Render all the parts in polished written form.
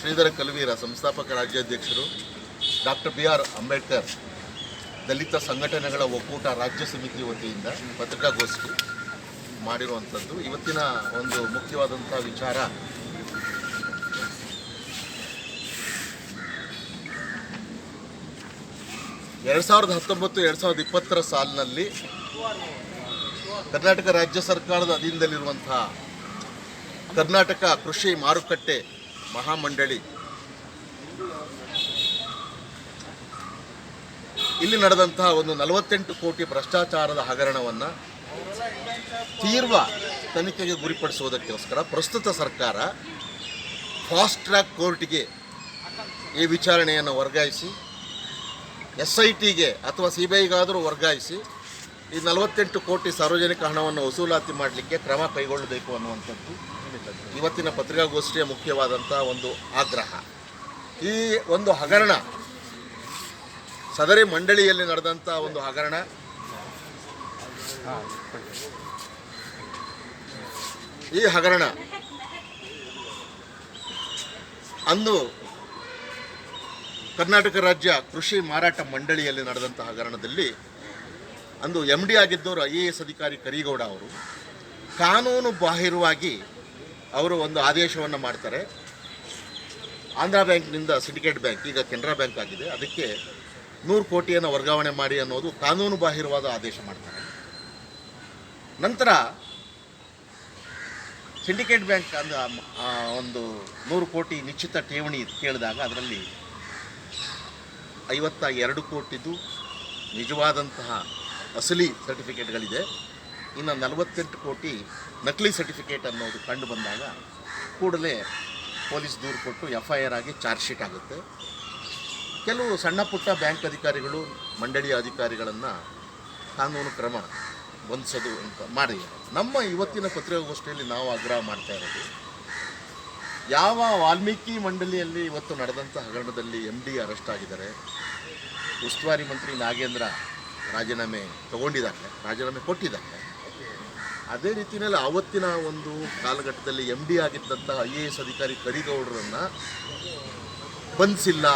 ಶ್ರೀಧರ ಕಲ್ವೀರ ಸಂಸ್ಥಾಪಕ ರಾಜ್ಯಾಧ್ಯಕ್ಷರು, doctor BR Ambedkar ದಲಿತ ಸಂಘಟನೆಗಳ ಒಕ್ಕೂಟ ರಾಜ್ಯ ಸಮಿತಿ ವತಿಯಿಂದ ಪತ್ರಿಕಾಗೋಷ್ಠಿ ಮಾಡಿರುವಂಥದ್ದು. ಇವತ್ತಿನ ಒಂದು ಮುಖ್ಯವಾದಂಥ ವಿಚಾರ ಎರಡು 2019-2020 ಸಾಲಿನಲ್ಲಿ ಕರ್ನಾಟಕ ರಾಜ್ಯ ಸರ್ಕಾರದ ಅಧೀನದಲ್ಲಿರುವಂತಹ ಕರ್ನಾಟಕ ಕೃಷಿ ಮಾರುಕಟ್ಟೆ ಮಹಾಮಂಡಳಿ ಇಲ್ಲಿ ನಡೆದಂತಹ ಒಂದು 48 ಕೋಟಿ ಭ್ರಷ್ಟಾಚಾರದ ಹಗರಣವನ್ನು ತೀವ್ರ ತನಿಖೆಗೆ ಗುರಿಪಡಿಸುವುದಕ್ಕೋಸ್ಕರ ಪ್ರಸ್ತುತ ಸರ್ಕಾರ ಫಾಸ್ಟ್ ಟ್ರ್ಯಾಕ್ ಕೋರ್ಟ್ಗೆ ಈ ವಿಚಾರಣೆಯನ್ನು ವರ್ಗಾಯಿಸಿ SITಗೆ ಅಥವಾ CBIಗಾದರೂ ವರ್ಗಾಯಿಸಿ ಈ 48 ಕೋಟಿ ಸಾರ್ವಜನಿಕ ಹಣವನ್ನು ವಸೂಲಾತಿ ಮಾಡಲಿಕ್ಕೆ ಕ್ರಮ ಕೈಗೊಳ್ಳಬೇಕು ಅನ್ನುವಂಥದ್ದು ಇವತ್ತಿನ ಪತ್ರಿಕಾಗೋಷ್ಠಿಯ ಮುಖ್ಯವಾದಂಥ ಒಂದು ಆಗ್ರಹ. ಈ ಒಂದು ಹಗರಣ ಸದರಿ ಮಂಡಳಿಯಲ್ಲಿ ನಡೆದಂಥ ಒಂದು ಹಗರಣ ಈ ಹಗರಣ ಅಂದು ಕರ್ನಾಟಕ ರಾಜ್ಯ ಕೃಷಿ ಮಾರಾಟ ಮಂಡಳಿಯಲ್ಲಿ ನಡೆದಂಥ ಹಗರಣದಲ್ಲಿ ಅಂದು MD ಆಗಿದ್ದವರು IAS ಅಧಿಕಾರಿ ಕರಿಗೌಡ ಅವರು ಕಾನೂನು ಬಾಹಿರವಾಗಿ ಅವರು ಒಂದು ಆದೇಶವನ್ನು ಮಾಡ್ತಾರೆ. ಆಂಧ್ರ ಬ್ಯಾಂಕ್ನಿಂದ ಸಿಂಡಿಕೇಟ್ ಬ್ಯಾಂಕ್, ಈಗ ಕೆನರಾ ಬ್ಯಾಂಕ್ ಆಗಿದೆ, ಅದಕ್ಕೆ 100 ಕೋಟಿಯನ್ನು ವರ್ಗಾವಣೆ ಮಾಡಿ ಅನ್ನೋದು ಕಾನೂನು ಬಾಹಿರವಾದ ಆದೇಶ ಮಾಡ್ತಾರೆ. ನಂತರ ಸಿಂಡಿಕೇಟ್ ಬ್ಯಾಂಕ್ ಒಂದು 100 ಕೋಟಿ ನಿಶ್ಚಿತ ಠೇವಣಿ ಕೇಳಿದಾಗ ಅದರಲ್ಲಿ 52 ಕೋಟಿದು ನಿಜವಾದಂತಹ ಅಸಲಿ ಸರ್ಟಿಫಿಕೇಟ್ಗಳಿದೆ, ಇನ್ನು 48 ಕೋಟಿ ನಕಲಿ ಸರ್ಟಿಫಿಕೇಟ್ ಅನ್ನೋದು ಕಂಡು ಬಂದಾಗ ಕೂಡಲೇ ಪೊಲೀಸ್ ದೂರು ಕೊಟ್ಟು FIR ಆಗಿ ಚಾರ್ಜ್ ಶೀಟ್ ಆಗುತ್ತೆ. ಕೆಲವು ಸಣ್ಣ ಪುಟ್ಟ ಬ್ಯಾಂಕ್ ಅಧಿಕಾರಿಗಳು ಮಂಡಳಿಯ ಅಧಿಕಾರಿಗಳನ್ನು ಕಾನೂನು ಕ್ರಮ ಬಂಧಿಸೋದು ಅಂತ ಮಾಡಿ ನಮ್ಮ ಇವತ್ತಿನ ಪತ್ರಿಕಾಗೋಷ್ಠಿಯಲ್ಲಿ ನಾವು ಆಗ್ರಹ ಮಾಡ್ತಾ ಇರೋದು, ಯಾವ ವಾಲ್ಮೀಕಿ ಮಂಡಳಿಯಲ್ಲಿ ಇವತ್ತು ನಡೆದಂಥ ಹಗರಣದಲ್ಲಿ MD ಅರೆಸ್ಟ್ ಆಗಿದ್ದಾರೆ, ಉಸ್ತುವಾರಿ ಮಂತ್ರಿ ನಾಗೇಂದ್ರ ರಾಜೀನಾಮೆ ಕೊಟ್ಟಿದ್ದಾರೆ. ಅದೇ ರೀತಿಯಲ್ಲಿ ಆವತ್ತಿನ ಒಂದು ಕಾಲಘಟ್ಟದಲ್ಲಿ MD ಆಗಿದ್ದಂಥ IAS ಅಧಿಕಾರಿ ಕರಿಗೌಡರನ್ನು ಬಂಧಿಸಿಲ್ಲ.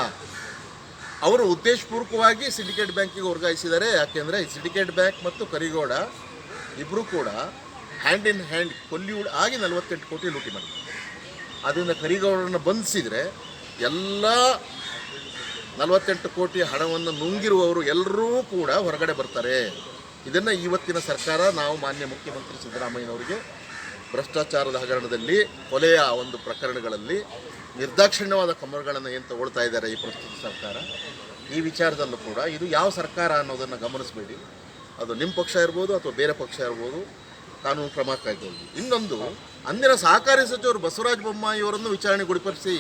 ಅವರು ಉದ್ದೇಶಪೂರ್ವಕವಾಗಿ ಸಿಂಡಿಕೇಟ್ ಬ್ಯಾಂಕಿಗೆ ವರ್ಗಾಯಿಸಿದ್ದಾರೆ. ಯಾಕೆಂದರೆ ಸಿಂಡಿಕೇಟ್ ಬ್ಯಾಂಕ್ ಮತ್ತು ಕರಿಗೌಡ ಇಬ್ಬರೂ ಕೂಡ ಹ್ಯಾಂಡ್ ಇನ್ ಹ್ಯಾಂಡ್ ಕೊಲ್ಯೂಡ್ ಆಗಿ 48 ಕೋಟಿ ಲೂಟಿ ಮಾಡಿದ್ದಾರೆ. ಅದರಿಂದ ಕರಿಗೌಡರನ್ನು ಬಂಧಿಸಿದರೆ ಎಲ್ಲ 48 ಕೋಟಿ ಹಣವನ್ನು ನುಂಗಿರುವವರು ಎಲ್ಲರೂ ಕೂಡ ಹೊರಗಡೆ ಬರ್ತಾರೆ. ಇದನ್ನು ಇವತ್ತಿನ ಸರ್ಕಾರ ನಾವು ಮಾನ್ಯ ಮುಖ್ಯಮಂತ್ರಿ ಸಿದ್ದರಾಮಯ್ಯನವರಿಗೆ ಭ್ರಷ್ಟಾಚಾರದ ಹಗರಣದಲ್ಲಿ ಕೊಲೆಯ ಒಂದು ಪ್ರಕರಣಗಳಲ್ಲಿ ನಿರ್ದಾಕ್ಷಿಣ್ಯವಾದ ಕ್ರಮಗಳನ್ನು ಏನು ತಗೊಳ್ತಾ ಇದ್ದಾರೆ ಈ ಪ್ರಸ್ತುತ ಸರ್ಕಾರ, ಈ ವಿಚಾರದಲ್ಲೂ ಕೂಡ ಇದು ಯಾವ ಸರ್ಕಾರ ಅನ್ನೋದನ್ನು ಗಮನಿಸಬೇಡಿ. ಅದು ನಿಮ್ಮ ಪಕ್ಷ ಇರ್ಬೋದು ಅಥವಾ ಬೇರೆ ಪಕ್ಷ ಇರ್ಬೋದು, ಕಾನೂನು ಕ್ರಮ ಕೈಗೊಳ್ಳಿ. ಇನ್ನೊಂದು, ಅಂದಿನ ಸಹಕಾರಿ ಸಚಿವರು ಬಸವರಾಜ ಬೊಮ್ಮಾಯಿ ಅವರನ್ನು ವಿಚಾರಣೆಗೆ ಗುರಿಪಡಿಸಿ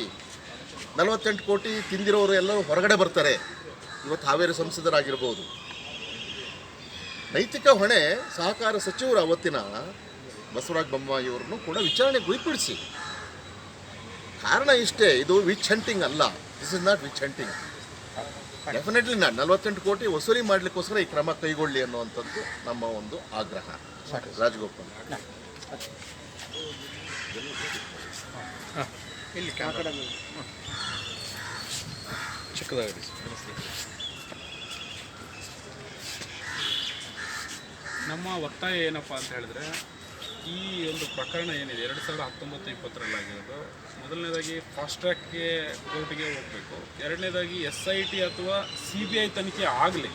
48 ಕೋಟಿ ತಿಂದಿರೋರು ಎಲ್ಲರೂ ಹೊರಗಡೆ ಬರ್ತಾರೆ. ಇವತ್ತು ಹಾವೇರಿ ಸಂಸದರಾಗಿರ್ಬೋದು. ನೈತಿಕ ಹೊಣೆ ಸಹಕಾರ ಸಚಿವರು ಅವತ್ತಿನ ಬಸವರಾಜ ಬೊಮ್ಮಾಯಿಯವರನ್ನು ಕೂಡ ವಿಚಾರಣೆಗೆ ಗುರಿಪಡಿಸಿ. ಕಾರಣ ಇಷ್ಟೇ, ಇದು ವಿಚ್ ಹಂಟಿಂಗ್ ಅಲ್ಲ, this is not which hunting. Definitely not 48 ಕೋಟಿ ವಸೂಲಿ ಮಾಡಲಿಕ್ಕೋಸ್ಕರ ಈ ಕ್ರಮ ಕೈಗೊಳ್ಳಿ ಅನ್ನುವಂಥದ್ದು ನಮ್ಮ ಒಂದು ಆಗ್ರಹ. ರಾಜಗೋಪಾಲ್ ಚಿಕ್ಕದಾಗಿ ನಮ್ಮ ಒತ್ತಾಯ ಏನಪ್ಪ ಅಂತ ಹೇಳಿದ್ರೆ, ಈ ಒಂದು ಪ್ರಕರಣ ಏನಿದೆ 2019-20 ಆಗಿರೋದು, ಮೊದಲನೇದಾಗಿ ಫಾಸ್ಟ್ ಟ್ರ್ಯಾಕ್ಗೆ ಕೋರ್ಟ್ಗೆ ಹೋಗಬೇಕು. ಎರಡನೇದಾಗಿ SIT ಅಥವಾ CBI ತನಿಖೆ ಆಗಲಿ,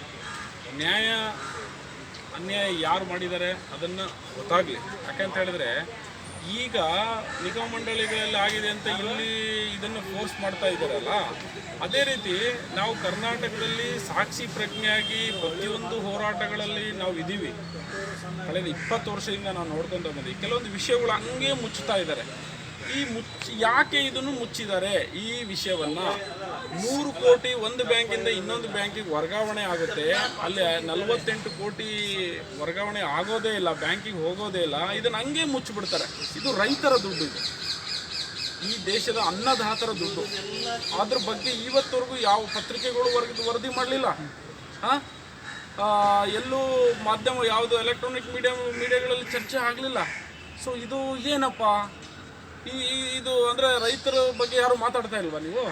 ಅನ್ಯಾಯ ಯಾರು ಮಾಡಿದ್ದಾರೆ ಅದನ್ನು ಗೊತ್ತಾಗಲಿ. ಯಾಕಂತ ಹೇಳಿದ್ರೆ ಈಗ ನಿಗಮ ಮಂಡಳಿಗಳಲ್ಲಿ ಆಗಿದೆ ಅಂತ ಇಲ್ಲಿ ಇದನ್ನು ಫೋರ್ಸ್ ಮಾಡ್ತಾ ಇದ್ದಾರಲ್ಲ, ಅದೇ ರೀತಿ ನಾವು ಕರ್ನಾಟಕದಲ್ಲಿ ಸಾಕ್ಷಿ ಪ್ರಜ್ಞೆಯಾಗಿ ಪ್ರತಿಯೊಂದು ಹೋರಾಟಗಳಲ್ಲಿ ನಾವು ಇದ್ದೀವಿ. ಕಳೆದ 20 ವರ್ಷದಿಂದ ನಾವು ನೋಡ್ಕೊಂತ ಬಂದಿದ್ದೀವಿ. ಕೆಲವೊಂದು ವಿಷಯಗಳು ಹಂಗೆ ಮುಚ್ಚುತ್ತಾ ಇದ್ದಾರೆ. ಯಾಕೆ ಇದನ್ನು ಮುಚ್ಚಿದ್ದಾರೆ? ಈ ವಿಷಯವನ್ನು 100 ಕೋಟಿ ಒಂದು ಬ್ಯಾಂಕಿಂದ ಇನ್ನೊಂದು ಬ್ಯಾಂಕಿಗೆ ವರ್ಗಾವಣೆ ಆಗುತ್ತೆ, ಅಲ್ಲಿ 48 ಕೋಟಿ ವರ್ಗಾವಣೆ ಆಗೋದೇ ಇಲ್ಲ, ಬ್ಯಾಂಕಿಗೆ ಹೋಗೋದೇ ಇಲ್ಲ. ಇದನ್ನು ಹಂಗೆ ಮುಚ್ಚಿಬಿಡ್ತಾರೆ. ಇದು ರೈತರ ದುಡ್ಡು, ಇದು ಈ ದೇಶದ ಅನ್ನದಾತರ ದುಡ್ಡು. ಅದ್ರ ಬಗ್ಗೆ ಇವತ್ತವರೆಗೂ ಯಾವ ಪತ್ರಿಕೆಗಳು ವರದಿ ಮಾಡಲಿಲ್ಲ. ಎಲ್ಲೂ ಮಾಧ್ಯಮ ಯಾವುದು ಎಲೆಕ್ಟ್ರಾನಿಕ್ ಮೀಡಿಯಾಗಳಲ್ಲಿ ಚರ್ಚೆ ಆಗಲಿಲ್ಲ. ಸೊ ಇದು ಏನಪ್ಪ? ಇದು ಅಂದರೆ ರೈತರ ಬಗ್ಗೆ ಯಾರು ಮಾತಾಡ್ತಾ ಇಲ್ವಾ ನೀವು?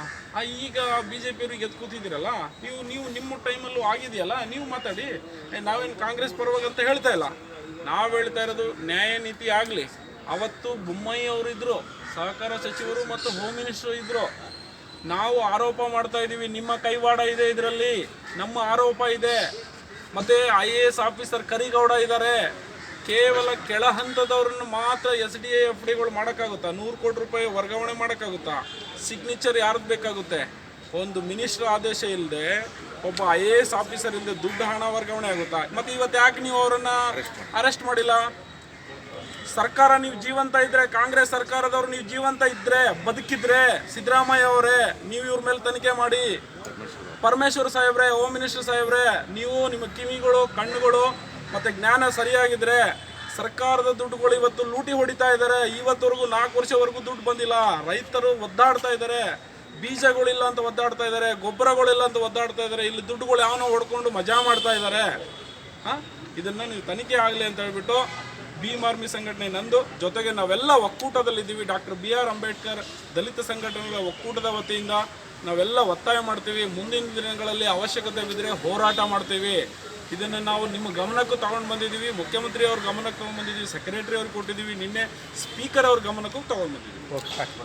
ಈಗ ಬಿ ಜೆ ಪಿಯವ್ರಿಗೆ ಎದ್ದು ಕೂತಿದ್ದೀರಲ್ಲ, ನೀವು ನಿಮ್ಮ ಟೈಮಲ್ಲೂ ಆಗಿದೆಯಲ್ಲ, ನೀವು ಮಾತಾಡಿ. ನಾವೇನು ಕಾಂಗ್ರೆಸ್ ಪರವಾಗಿ ಅಂತ ಹೇಳ್ತಾ ಇಲ್ಲ. ನಾವು ಹೇಳ್ತಾ ಇರೋದು ನ್ಯಾಯ ನೀತಿ ಆಗಲಿ. ಅವತ್ತು ಬೊಮ್ಮಾಯಿ ಅವರಿದ್ದರು, ಸಹಕಾರ ಸಚಿವರು ಮತ್ತು ಹೋಮ್ ಮಿನಿಸ್ಟರ್ ಇದ್ದರು. ನಾವು ಆರೋಪ ಮಾಡ್ತಾ ಇದ್ದೀವಿ, ನಿಮ್ಮ ಕೈವಾಡ ಇದೆ ಇದರಲ್ಲಿ, ನಮ್ಮ ಆರೋಪ ಇದೆ. ಮತ್ತು IAS ಆಫೀಸರ್ ಕರಿಗೌಡ ಇದ್ದಾರೆ. ಕೇವಲ ಕೆಳ ಹಂತದವ್ರನ್ನ ಮಾತ್ರ SDA-FDಗಳು ಮಾಡೋಕ್ಕಾಗುತ್ತಾ? 100 ಕೋಟಿ ರೂಪಾಯಿ ವರ್ಗಾವಣೆ ಮಾಡೋಕ್ಕಾಗುತ್ತಾ? ಸಿಗ್ನೇಚರ್ ಯಾರ್ದು ಬೇಕಾಗುತ್ತೆ? ಒಂದು ಮಿನಿಸ್ಟರ್ ಆದೇಶ ಇಲ್ಲದೆ, ಒಬ್ಬ IAS ಆಫೀಸರ್ ಇಲ್ಲದೆ ದುಡ್ಡು ಹಣ ವರ್ಗಾವಣೆ ಆಗುತ್ತಾ? ಮತ್ತು ಇವತ್ತು ಯಾಕೆ ನೀವು ಅವರನ್ನು ಅರೆಸ್ಟ್ ಮಾಡಿಲ್ಲ? ಸರ್ಕಾರ ನೀವು ಜೀವಂತ ಇದ್ದರೆ, ಕಾಂಗ್ರೆಸ್ ಸರ್ಕಾರದವ್ರು ನೀವು ಜೀವಂತ ಇದ್ದರೆ, ಬದುಕಿದ್ರೆ, ಸಿದ್ದರಾಮಯ್ಯ ಅವರೇ ನೀವು ಇವ್ರ ಮೇಲೆ ತನಿಖೆ ಮಾಡಿ. ಪರಮೇಶ್ವರ್ ಸಾಹೇಬ್ರೆ, ಹೋಮ್ ಮಿನಿಸ್ಟರ್ ಸಾಹೇಬ್ರೆ, ನೀವು ನಿಮ್ಮ ಕಿವಿಗಳು, ಕಣ್ಣುಗಳು ಮತ್ತು ಜ್ಞಾನ ಸರಿಯಾಗಿದ್ದರೆ, ಸರ್ಕಾರದ ದುಡ್ಡುಗಳು ಇವತ್ತು ಲೂಟಿ ಹೊಡಿತಾ ಇದ್ದಾರೆ. ಇವತ್ತವರೆಗೂ 4 ವರ್ಷವರೆಗೂ ದುಡ್ಡು ಬಂದಿಲ್ಲ. ರೈತರು ಒದ್ದಾಡ್ತಾ ಇದ್ದಾರೆ. ಬೀಜಗಳಿಲ್ಲ ಅಂತ ಒದ್ದಾಡ್ತಾ ಇದ್ದಾರೆ, ಗೊಬ್ಬರಗಳಿಲ್ಲ ಅಂತ ಒದ್ದಾಡ್ತಾ ಇದ್ದಾರೆ. ಇಲ್ಲಿ ದುಡ್ಡುಗಳು ಯಾವನೋ ಹೊಡ್ಕೊಂಡು ಮಜಾ ಮಾಡ್ತಾ ಇದ್ದಾರೆ. ಇದನ್ನು ನೀವು ತನಿಖೆ ಆಗಲಿ ಅಂತ ಹೇಳ್ಬಿಟ್ಟು ಭೀಮ್ ಆರ್ಮಿ ಸಂಘಟನೆ ನಂದು, ಜೊತೆಗೆ ನಾವೆಲ್ಲ ಒಕ್ಕೂಟದಲ್ಲಿದ್ದೀವಿ. ಡಾಕ್ಟರ್ BR ಅಂಬೇಡ್ಕರ್ ದಲಿತ ಸಂಘಟನೆಗಳ ಒಕ್ಕೂಟದ ವತಿಯಿಂದ ನಾವೆಲ್ಲ ಒತ್ತಾಯ ಮಾಡ್ತೀವಿ. ಮುಂದಿನ ದಿನಗಳಲ್ಲಿ ಅವಶ್ಯಕತೆ ಬಿದ್ದರೆ ಹೋರಾಟ ಮಾಡ್ತೀವಿ. ಇದನ್ನು ನಾವು ನಿಮ್ಮ ಗಮನಕ್ಕೂ ತಗೊಂಡು ಬಂದಿದ್ದೀವಿ. ಮುಖ್ಯಮಂತ್ರಿ ಅವ್ರ ಗಮನಕ್ಕೆ ತೊಗೊಂಡು ಬಂದಿದ್ದೀವಿ, ಸೆಕ್ರೆಟರಿ ಅವ್ರಿಗೆ ಕೊಟ್ಟಿದ್ದೀವಿ, ನಿನ್ನೆ ಸ್ಪೀಕರ್ ಅವ್ರ ಗಮನಕ್ಕೂ ತೊಗೊಂಡು ಬಂದಿದ್ದೀವಿ.